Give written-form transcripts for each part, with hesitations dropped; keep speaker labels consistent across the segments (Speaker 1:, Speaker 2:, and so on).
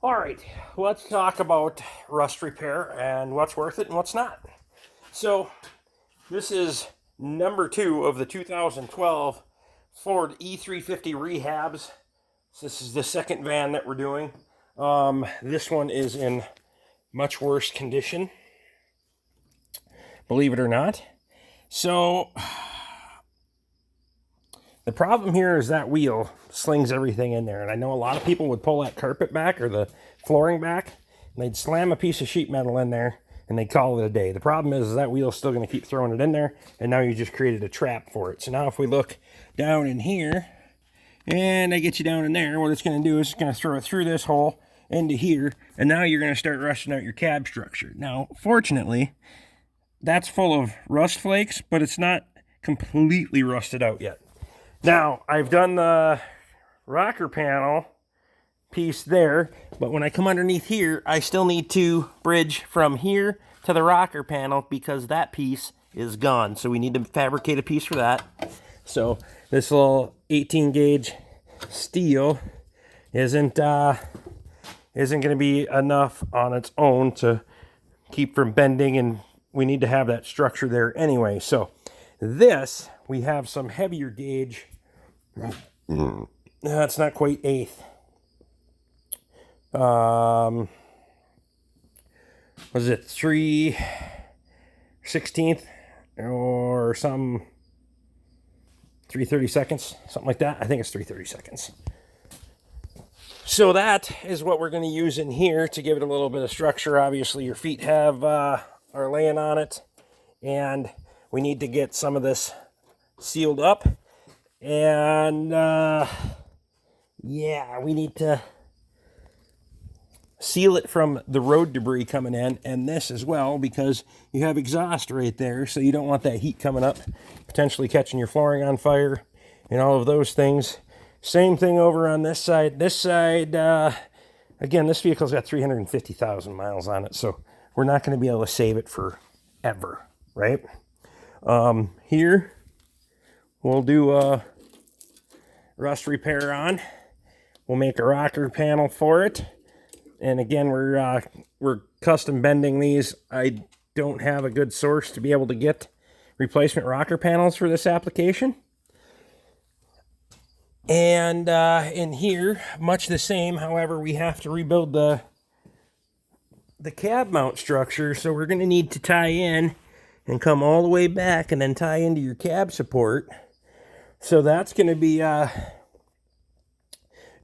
Speaker 1: All right, let's talk about rust repair and what's worth it and what's not. So, this is number 2 of the 2012 Ford E350 rehabs. This is the second van that we're doing. This one is in much worse condition, believe it or not. So, the problem here is that wheel slings everything in there. And I know a lot of people would pull that carpet back or the flooring back, and they'd slam a piece of sheet metal in there, and they'd call it a day. The problem is that wheel's still going to keep throwing it in there, and now you just created a trap for it. So now if we look down in here, and I get you down in there, what it's going to do is it's going to throw it through this hole into here, and now you're going to start rusting out your cab structure. Now, fortunately, that's full of rust flakes, but it's not completely rusted out yet. Now, I've done the rocker panel piece there, but when I come underneath here, I still need to bridge from here to the rocker panel because that piece is gone. So we need to fabricate a piece for that. So this little 18 gauge steel isn't going to be enough on its own to keep from bending, and we need to have that structure there anyway. So this, we have some heavier gauge. That's not quite eighth. Was it 3/16 or some 3/32, something like that? I think it's 3/32. So that is what we're going to use in here to give it a little bit of structure. Obviously, your feet are laying on it, and we need to get some of this sealed up. And yeah, we need to seal it from the road debris coming in, and this as well, because you have exhaust right there, so you don't want that heat coming up, potentially catching your flooring on fire and all of those things. Same thing over on this side. This side, again, this vehicle's got 350,000 miles on it, so we're not going to be able to save it forever, right? Here, we'll do rust repair on. We'll make a rocker panel for it. And again, we're custom bending these. I don't have a good source to be able to get replacement rocker panels for this application. And in here, much the same. However, we have to rebuild the cab mount structure. So we're going to need to tie in and come all the way back and then tie into your cab support. So that's going to be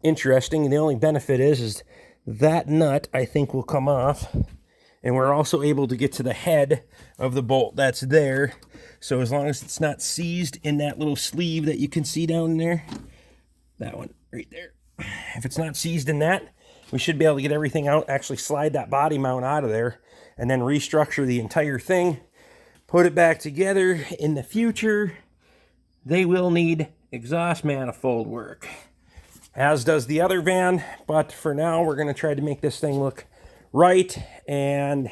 Speaker 1: interesting. The only benefit is that nut, I think, will come off. And we're also able to get to the head of the bolt that's there. So as long as it's not seized in that little sleeve that you can see down there, that one right there, if it's not seized in that, we should be able to get everything out, actually slide that body mount out of there, and then restructure the entire thing, put it back together. In the future, they will need exhaust manifold work, as does the other van, but for now we're going to try to make this thing look right. And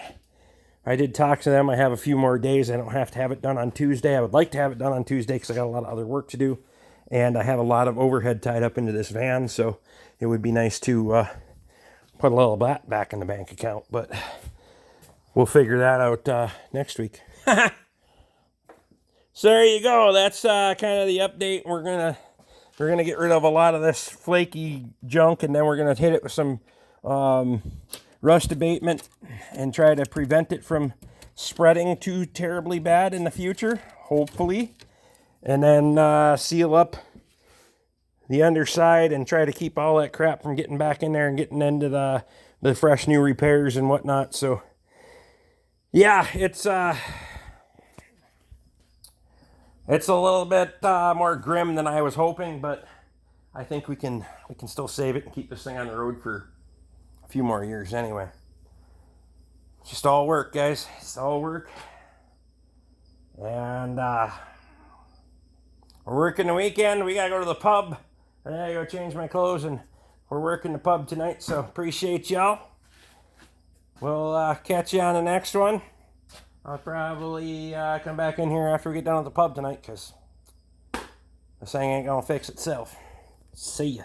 Speaker 1: I did talk to them. I have a few more days. I don't have to have it done on Tuesday. I would like to have it done on Tuesday because I got a lot of other work to do, and I have a lot of overhead tied up into this van, so it would be nice to put a little back in the bank account, but we'll figure that out next week. So there you go. That's kind of the update. We're gonna get rid of a lot of this flaky junk, and then we're gonna hit it with some rust abatement and try to prevent it from spreading too terribly bad in the future, hopefully. And then seal up the underside and try to keep all that crap from getting back in there and getting into the fresh new repairs and whatnot. So yeah, it's a little bit more grim than I was hoping, but I think we can still save it and keep this thing on the road for a few more years anyway. It's just all work, guys. It's all work. And we're working the weekend. We gotta go to the pub. I gotta go change my clothes, and we're working the pub tonight, so appreciate y'all. We'll catch you on the next one. I'll probably come back in here after we get done at the pub tonight, because this thing ain't gonna fix itself. See ya.